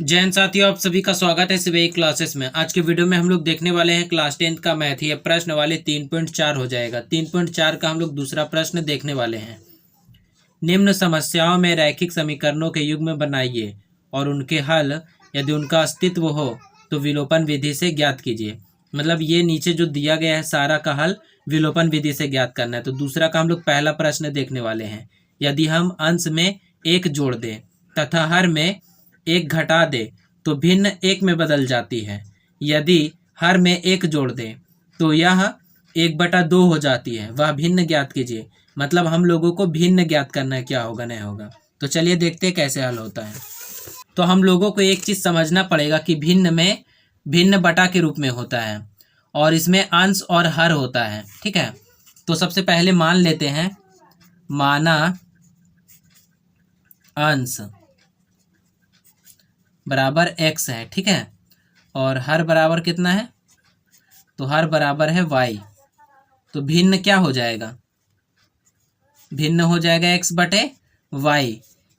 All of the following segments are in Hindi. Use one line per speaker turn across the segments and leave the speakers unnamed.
जैन साथियों, आप सभी का स्वागत है सिविल क्लासेस में। आज के वीडियो में हम लोग देखने वाले हैं क्लास 10th का मैथ। ये प्रश्न वाले 3.4 हो जाएगा। 3.4 का हम लोग दूसरा प्रश्न देखने वाले हैं। निम्न समस्याओं में रैखिक समीकरणों के युग्म बनाइए और उनके हल यदि उनका अस्तित्व हो तो विलोपन विधि से ज्ञात कीजिए। मतलब ये नीचे जो दिया गया है सारा का हल विलोपन विधि से ज्ञात करना है। तो दूसरा का हम लोग पहला प्रश्न देखने वाले हैं। यदि हम अंश में एक जोड़ दें तथा हर में एक घटा दे तो भिन्न एक में बदल जाती है। यदि हर में एक जोड़ दे तो यह 1/2 हो जाती है। वह भिन्न ज्ञात कीजिए। मतलब हम लोगों को भिन्न ज्ञात करना है, क्या होगा नहीं होगा। तो चलिए देखते हैं कैसे हल होता है। तो हम लोगों को एक चीज समझना पड़ेगा कि भिन्न में भिन्न बटा के रूप में होता है और इसमें अंश और हर होता है। ठीक है, तो सबसे पहले मान लेते हैं, माना अंश बराबर x है। ठीक है, और हर बराबर कितना है, तो हर बराबर है y। तो भिन्न क्या हो जाएगा, भिन्न हो जाएगा x/y,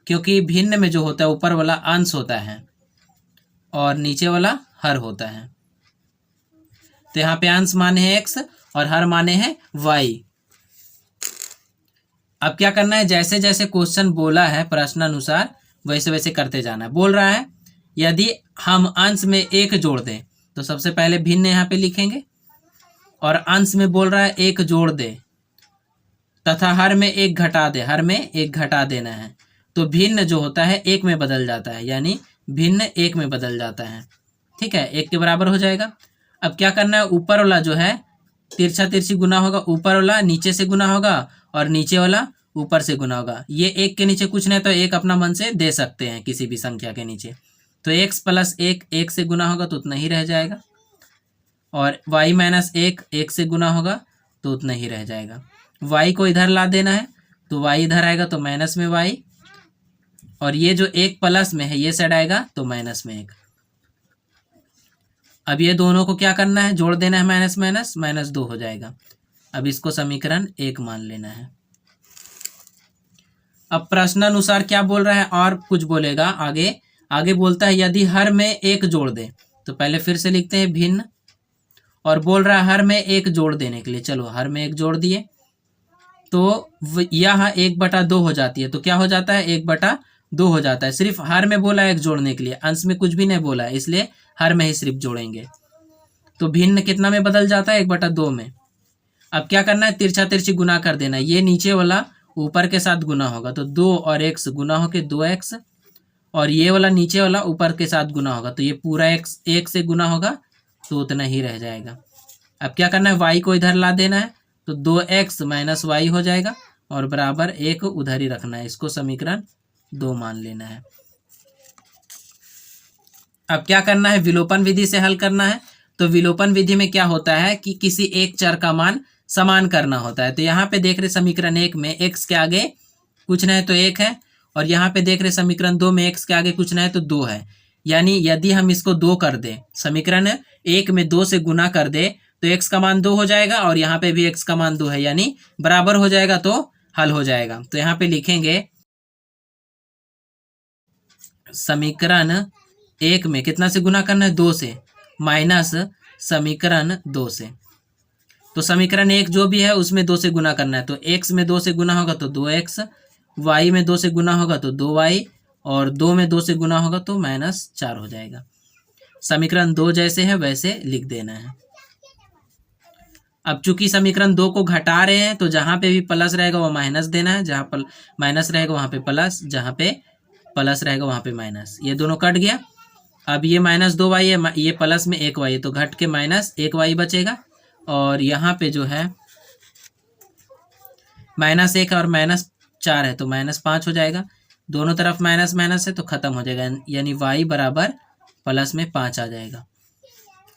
क्योंकि भिन्न में जो होता है ऊपर वाला अंश होता है और नीचे वाला हर होता है। तो यहाँ पे अंश माने हैं x और हर माने हैं y। अब क्या करना है, जैसे जैसे क्वेश्चन बोला है प्रश्नानुसार वैसे वैसे करते जाना है। बोल रहा है यदि हम अंश में एक जोड़ दें तो सबसे पहले भिन्न यहाँ पे लिखेंगे, और अंश में बोल रहा है एक जोड़ दे तथा हर में एक घटा दे, हर में एक घटा देना है। तो भिन्न जो होता है एक में बदल जाता है, यानी भिन्न एक में बदल जाता है। ठीक है, एक के बराबर हो जाएगा। अब क्या करना है, ऊपर वाला जो है तिरछा तिरछी गुना होगा, ऊपर वाला नीचे से गुना होगा और नीचे वाला ऊपर से गुना होगा। ये एक के नीचे कुछ नहीं तो एक अपना मन से दे सकते हैं किसी भी संख्या के नीचे। तो x + 1 1 से गुना होगा तो उतना ही रह जाएगा, और y - 1 1 से गुना होगा तो उतना ही रह जाएगा। y को इधर ला देना है तो y इधर आएगा तो माइनस में y, और ये जो एक प्लस में है ये साइड आएगा तो माइनस में 1। अब ये दोनों को क्या करना है, जोड़ देना है, माइनस माइनस -2 हो जाएगा। अब इसको समीकरण 1 मान लेना है। अब प्रश्नानुसार क्या बोल रहा है, और कुछ बोलेगा आगे। आगे बोलता है यदि हर में एक जोड़ दे, तो पहले फिर से लिखते हैं भिन्न, और बोल रहा है हर में एक जोड़ देने के लिए। चलो हर में एक जोड़ दिए तो यह 1/2 हो जाती है। तो क्या हो जाता है, 1/2 हो जाता है। सिर्फ हर में बोला है एक जोड़ने के लिए, अंश में कुछ भी नहीं बोला है, इसलिए हर में ही सिर्फ जोड़ेंगे। तो भिन्न कितना में बदल जाता है, 1/2 में। अब क्या करना है, तिरछा तिरछी गुना कर देना है। ये नीचे वाला ऊपर के साथ गुना होगा तो 2 और x गुना होके 2x, और ये वाला नीचे वाला ऊपर के साथ गुना होगा तो ये पूरा x 1 से गुना होगा तो उतना ही रह जाएगा। अब क्या करना है, y को इधर ला देना है तो 2x - y हो जाएगा, और बराबर 1 उधर ही रखना है। इसको समीकरण 2 मान लेना है। अब क्या करना है, विलोपन विधि से हल करना है। तो विलोपन विधि में क्या होता है कि किसी एक चर का मान समान करना होता है। तो यहाँ पे देख रहे समीकरण 1 में x के आगे कुछ नहीं तो 1 है, और यहाँ पे देख रहे समीकरण 2 में x के आगे कुछ नहीं तो 2 है। यानी यदि हम इसको 2 कर दे, समीकरण 1 में 2 से गुना कर दे तो x का मान 2 हो जाएगा, और यहाँ पे भी x का मान 2 है, यानी बराबर हो जाएगा तो हल हो जाएगा। तो यहाँ पे लिखेंगे समीकरण 1 में कितना से गुना करना है, 2 से, माइनस समीकरण 2 से। तो समीकरण 1 जो भी है उसमें 2 से गुना करना है। तो x में 2 से गुना होगा तो 2x, y में 2 से गुना होगा तो 2y, और 2 में 2 से गुना होगा तो -4 हो जाएगा। समीकरण 2 जैसे है वैसे लिख देना है। अब चूंकि समीकरण 2 को घटा रहे हैं तो जहां पे भी प्लस रहेगा वो माइनस देना है, जहां माइनस रहेगा वहां पे प्लस, जहां पे प्लस रहेगा वहां पे माइनस। ये दोनों कट गया। अब ये -2y है, ये प्लस में 1y है तो घट के -1y बचेगा, और यहाँ पे जो है -1 और -4 है तो -5 हो जाएगा। दोनों तरफ माइनस माइनस है तो खत्म हो जाएगा, यानी y बराबर +5 आ जाएगा।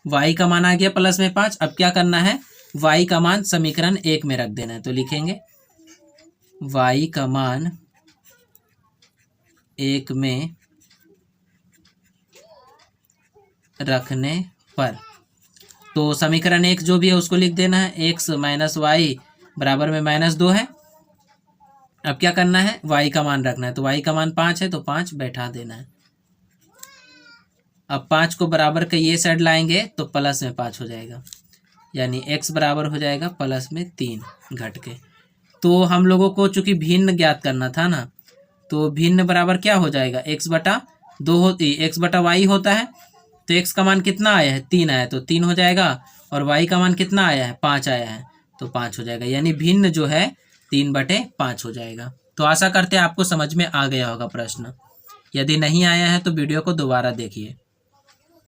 y का मान आ गया +5। अब क्या करना है, y का मान समीकरण 1 में रख देना है। तो लिखेंगे y का मान 1 में रखने पर, तो समीकरण 1 जो भी है उसको लिख देना है, x - y बराबर में -2 है। अब क्या करना है, y का मान रखना है। तो y का मान 5 है तो 5 बैठा देना है। अब 5 को बराबर का ये साइड लाएंगे तो प्लस में 5 हो जाएगा, यानी x बराबर हो जाएगा प्लस में 3 घट के। तो हम लोगों को चूंकि भिन्न ज्ञात करना था ना, तो भिन्न बराबर क्या हो जाएगा, x/2 होती, x/y होता है, तो x का मान कितना आया है, 3 आया, तो 3 हो जाएगा, और y का मान कितना आया है, 5 आया है, तो 5 हो जाएगा, यानी भिन्न जो है 3/5 हो जाएगा। तो आशा करते हैं आपको समझ में आ गया होगा प्रश्न। यदि नहीं आया है तो वीडियो को दोबारा देखिए।